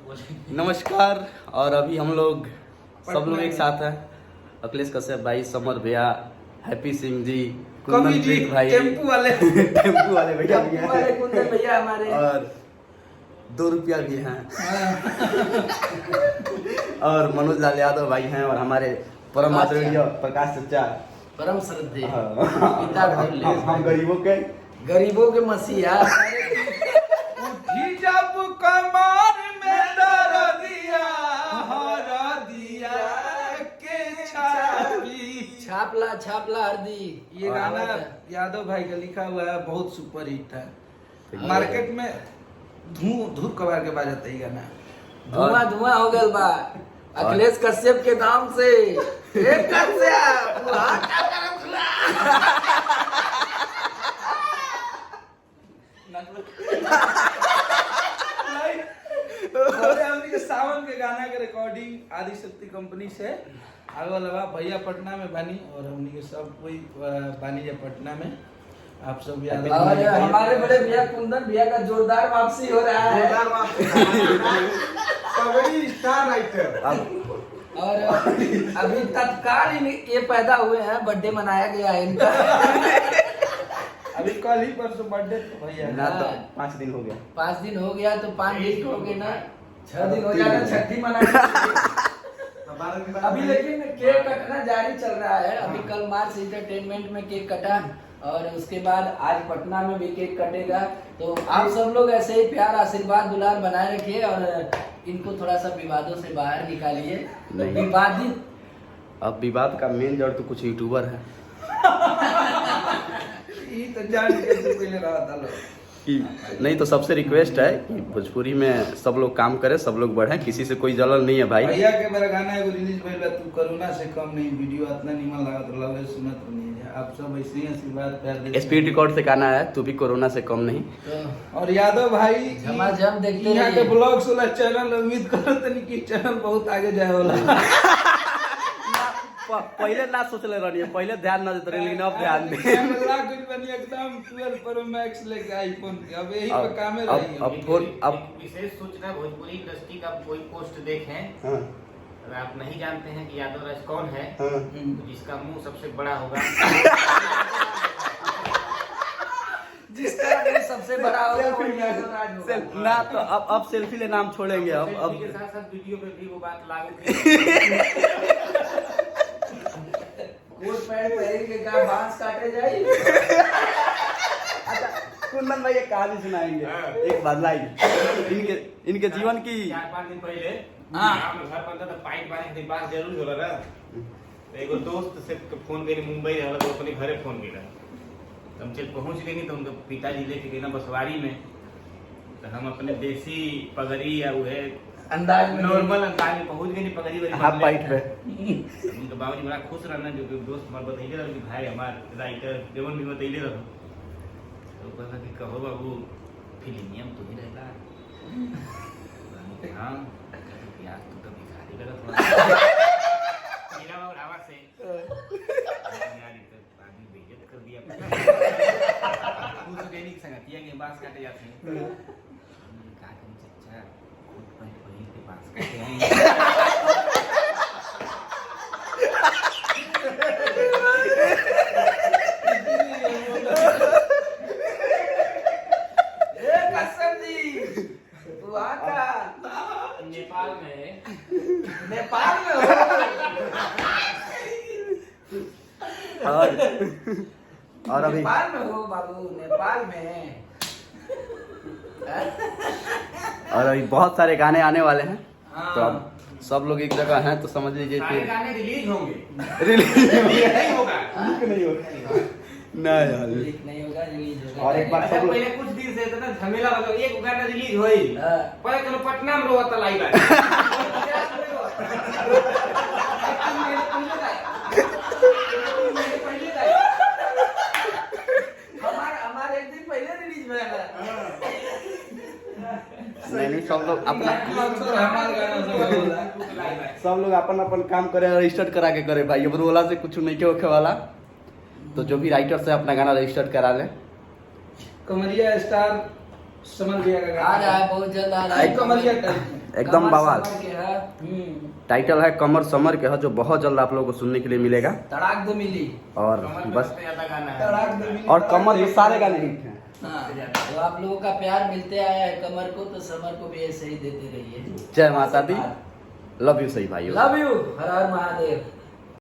नमस्कार। और अभी हम लोग सब लोग एक साथ हैं। अखिलेश कश्यप भाई, समर भैया, हैप्पी सिंह जी, कुंदन प्रीत भाई, टेम्पू वाले भैया भी हैं, कुंदन भैया हमारे, और 2 रुपया भी हैं और मनोज लाल यादव भाई हैं, और हमारे परम आदरणीय प्रकाश चचा, परम श्रद्धेय पिता हम गरीबों के मसीहा। उठी जब कमर में दर्दिया हरा दिया के छापला हरदी। ये गाना यादव भाई का लिखा हुआ है, बहुत सुपर हिट है। मार्केट में धूप कबार के बाजता है ये गाना। धुआं हो गया बा अखिलेश कश्यप के नाम से। एक काम से हमने के सावन के गाना के रिकॉर्डिंग आदि शक्ति कंपनी से आगे लगा भैया पटना में बानी, और हमने के सब कोई बानी है पटना में। आप सब याद और हमारे बड़े भैया कुंदन भैया का जोरदार वापसी हो रहा है। पगड़ी स्टार राइटर। और अभी तत्काल ये पैदा हुए हैं, बर्थडे मनाया गया है इनका। अभी कल ही परसों बर्थडे तो भैया ना, तो 5 दिन हो गया। 5 दिन हो गया तो 5 दिन हो गए ना, 6 दिन हो जाएगा, छठी मनाएंगे। अभी लेकिन केक कटना जारी चल रहा है। अभी कल मार्च एंटरटेनमेंट में केक कटा, और उसके बाद आज पटना में भी केक कटेगा। तो आप सब लोग ऐसे ही प्यार आशीर्वाद दुलार बनाए रखिए, और इनको थोड़ा सा विवादों से बाहर निकालिए। विवादित, अब विवाद का मेन जड़ तो कुछ यूट्यूबर है तो जान के पहले रहा था लोग कि नहीं। तो सबसे रिक्वेस्ट है कि भोजपुरी में सब लोग काम करें, सब लोग बढ़े, किसी से कोई जलन नहीं है भाई। भैया के मेरा गाना एगो रिलीज भइल बा, तू करुणा से कम नहीं, वीडियो इतना निमन लागत लगे सुनत नहीं है। आप सब ऐसे ही आशीर्वाद प्यार देते। स्पीड रिकॉर्ड से गाना है, तू भी कोरोना से कम नहीं। तो और यादव भाई झमाझम देखते यहाँ के रहिए। ब्लॉग्स वाला चैनल, उम्मीद करो तनी कि चैनल बहुत आगे जाए वाला। पहले ना सोचले रहनी, पहले ध्यान ना देते, लेकिन अब ध्यान दे। एकदम 12 प्रो मैक्स लेके आईफोन के, अब यही पे कामे रही। अब विशेष सूचना, भोजपुरी इंडस्ट्री का कोई पोस्ट देखें, अगर आप नहीं जानते हैं कि यादव राज कौन है, तो जिसका मुंह सबसे बड़ा होगा, जिसका मुंह सबसे बड़ा होगा वो यादव राज होगा। ना तो अब सेल्फी ले नाम छोड़ेंगे। अब के साथ साथ वीडियो पे भी वो बात लागू कोट पैंट पहन के का बांस काटे जाई। अच्छा, कुंदन भाई एक कहानी सुनाएंगे, एक बदलाई इनके जीवन की। 4-5 दिन पहले घर पर था, पाइप बांधे के बात जरूर होला ना। तो एगो दोस्त से फोन करी, मुंबई रहला, तो अपने घरे फोन किया। हम चल पहुंच गए, तो उनके पिताजी लेके गए ना बसवारी में। तो हम अपने देसी पगड़ी या वो अंदाज में, नॉर्मल अंदाज में पहुंच गए, पगड़ी वाली हाफ पाइट पे। उनका बाबूजी बड़ा खुश रहना, जो दोस्त हमारे बतैले रहो कि भाई हमार राइटर देवन भी बतैले रहो। तो कहला कि कहो बाबू फिल्मियम तो ही रहता। हाँ यार, तू तो भिखारी लगा थोड़ा। मेरा बाबू आवाज से यार इधर आदमी बेइज्जत कर दिया। खुश गए नहीं संगतिया के बास काटे जाते हैं। का कम चच्चा कोट पैंट पहन के बास काटे हैं। नेपाल में हो। और अभी नेपाल में हो बाबू, नेपाल में। और अभी बहुत सारे गाने आने वाले हैं। हाँ। तो अब सब लोग एक जगह हैं, तो समझ लीजिए सारे कि गाने रिलीज होंगे। रिलीज नहीं होगा। नहीं होगा। नहीं होगा, रिलीज होगा। और एक बार अच्छा, सब लोग पहले कुछ दिन से इतना झमेला लगा, एक गाना रिलीज होई, पहले कल पटना में रोता लाई बा। हमारे एक दिन पहले रिलीज हुआ है। नहीं, सब लोग अपना सब लोग अपन अपन काम करे, रजिस्टर करा के करे भाई। अब रोला से कुछ नहीं के होखे वाला। तो जो भी राइटर से अपना गाना रजिस्टर करा ले। कमरिया स्टार समझ गया का आ रहा है, बहुत जल्द आ रहा है। कमरिया टाइप एकदम कमर बवाल। समर के है। टाइटल है कमर समर के है, जो बहुत जल्द आप लोगों को सुनने के लिए मिलेगा। तड़ाक दे मिली। और कमर बस सबसे ज्यादा गाना है। तड़ाक दे मिली। और कमर ये सारे गाने हिट हैं। हाँ, तो आप लोगों का प्यार मिलते आया है कमर को, तो समर को भी ऐसे ही देते रहिए। जय माता दी, लव यू सही भाई। Love you, her her Mahadev.